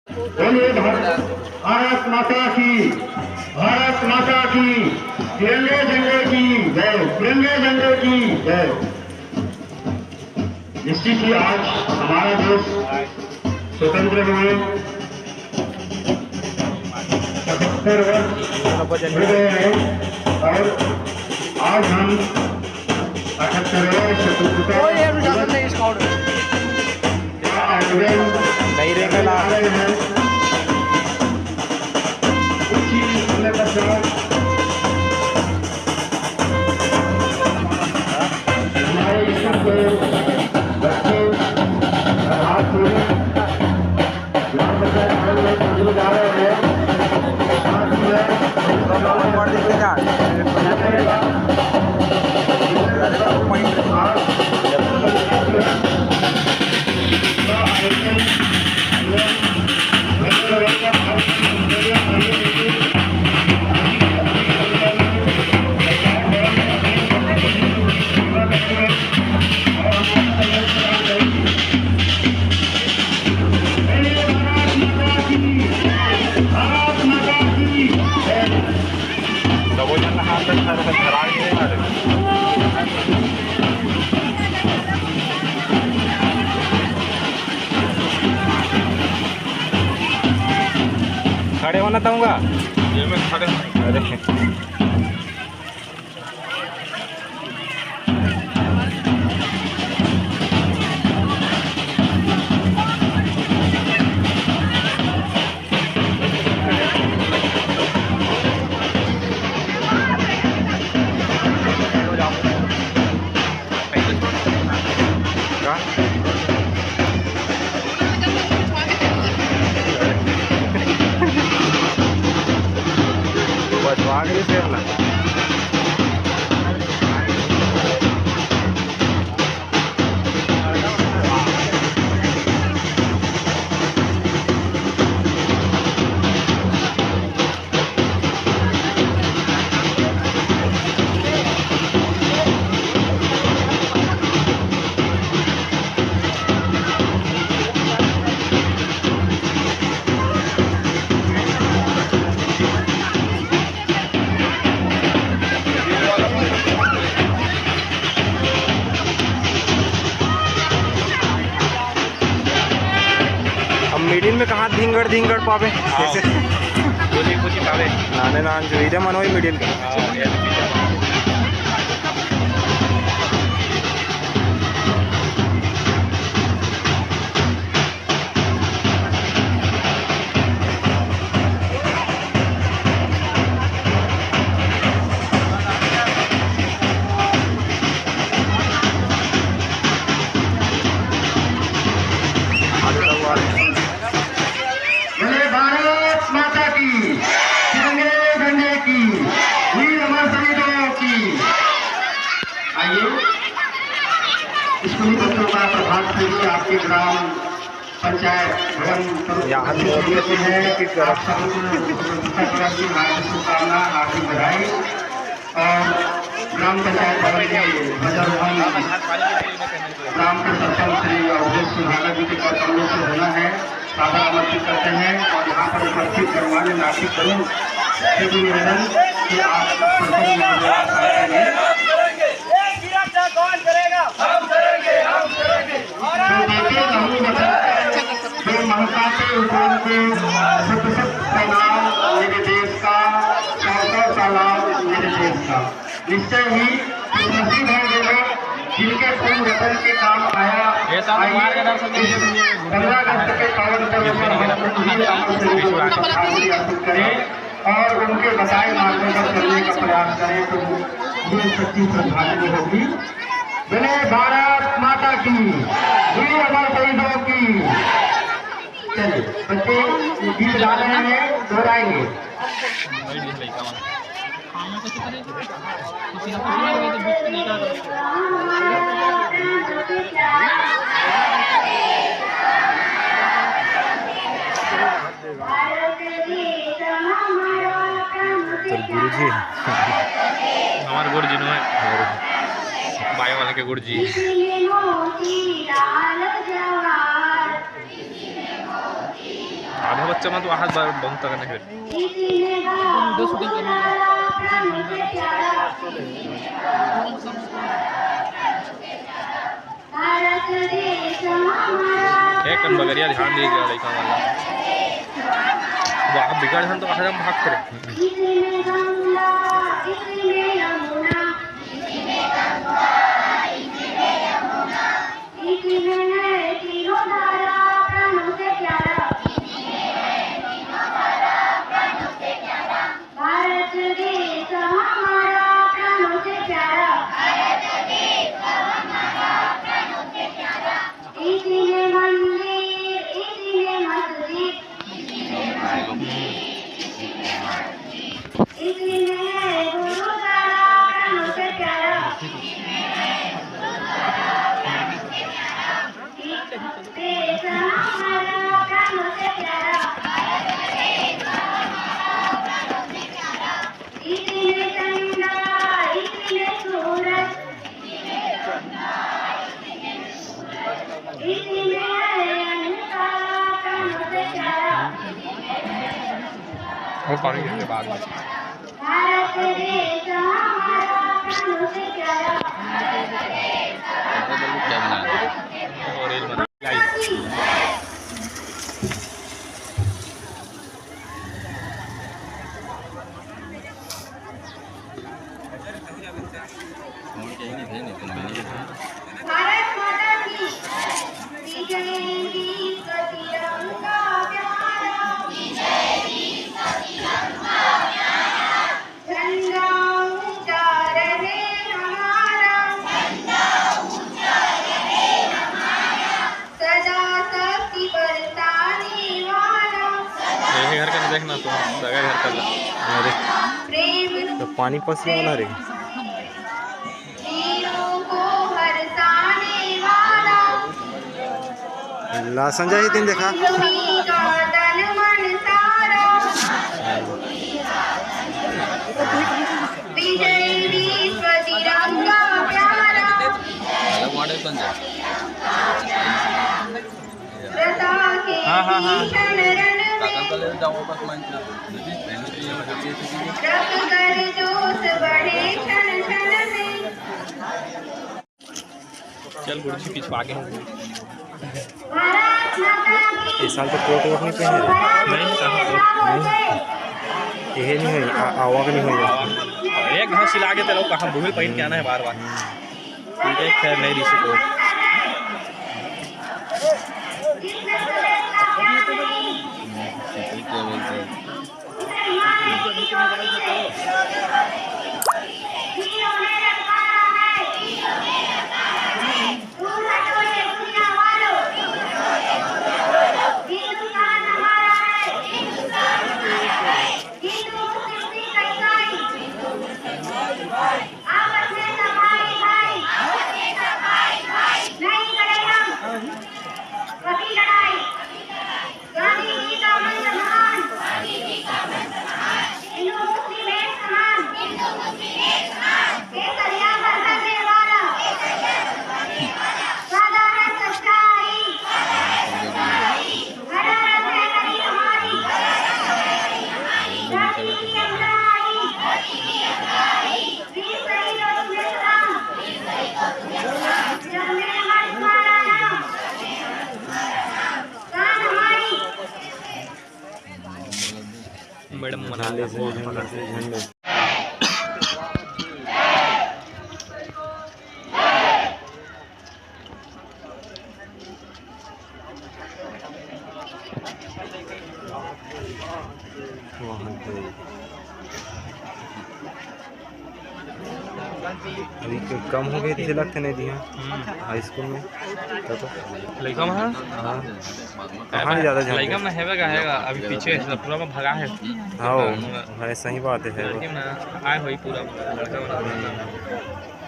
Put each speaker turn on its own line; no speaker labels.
बोलिए भारत माता की, भारत माता की, तिरंगे झंडे की जय, तिरंगे झंडे की जय। निश्चित ही आज हमारा देश स्वतंत्र हुए 75 वर्ष हो गए हैं और आज हम 78वें स्वतंत्रता नहीं रहेगा हमारे स्कूल के बच्चे हाथ जोड़े ग्राम पंचायत भवन में तंदुरुस्त जा रहे हैं। खड़े होना चाहूँगा ये मैं खड़े आगे से मीडियम में कहाँ धिंगड़ पावे जैसे कुछ पावे नाने नान जो इधर मनोई मीडियम का स्कूली बच्चों का प्रभात फेरी आपके ग्राम पंचायत भवन होते हैं। आप सबकी हार्दिक शुभकामना, हार्दिक बधाई। और ग्राम पंचायत भवन के ध्वजारोहण ग्राम के सरपंच श्री अवधेश सुहाना जी के कमलों से होना है। सादा आमंत्रित करते हैं और यहाँ पर उपस्थित गणमान्य नागरिक करूँ से भी निवेदन कि आप मेरे देश का 100 साल मेरे देश का निश्चय ही नसीब है वो लोग जिनके खून वतन के काम आया। 15 अगस्त के पावन पर्व पर अर्पित करें और उनके बताए मार्गों पर चलने का प्रयास करें तो ये सच्ची श्रद्धांजलि होगी। बोले भारत माता की, वीर अमर शहीदों की। चलिए बच्चे गीत गा रहे हैं, दोहराएंगे।
गुरुजी हमारे गुरुजी नो है बायो वाले के गुरुजी आधा बच्चा में तो आहत बहुत तक नहीं फिर
दो शूटिंग करनी
एक कन बगरिया ध्यान दीजिएगा लड़का वाला वहाँ बिगड़ हम तो कहा हम भाग करे वो पानी के बाद में और रेल घर का देखना तो सगा घर का अरे तो पानी पसी वाला रे ला संजय दिन देखा हाँ हाँ हाँ चल गुरुजी पीछे आगे इस साल तो कोट वोट नहीं पहने नहीं ये नहीं हुई आवाग नहीं हुई एक घास सिला के तो लोग कहाँ भूल पहन के आना है बार बार ठीक है खैर नहीं रिसी कोट क्या बोलते हैं मैडम मना ले झंडे अभी कम हो गई थी लगते नहीं दिया हाई स्कूल में तो लड़का में हाँ कहाँ ज़्यादा लड़का में हैगा अभी पीछे पूरा में भगा है हाँ सही बात है आए हुई पूरा लड़का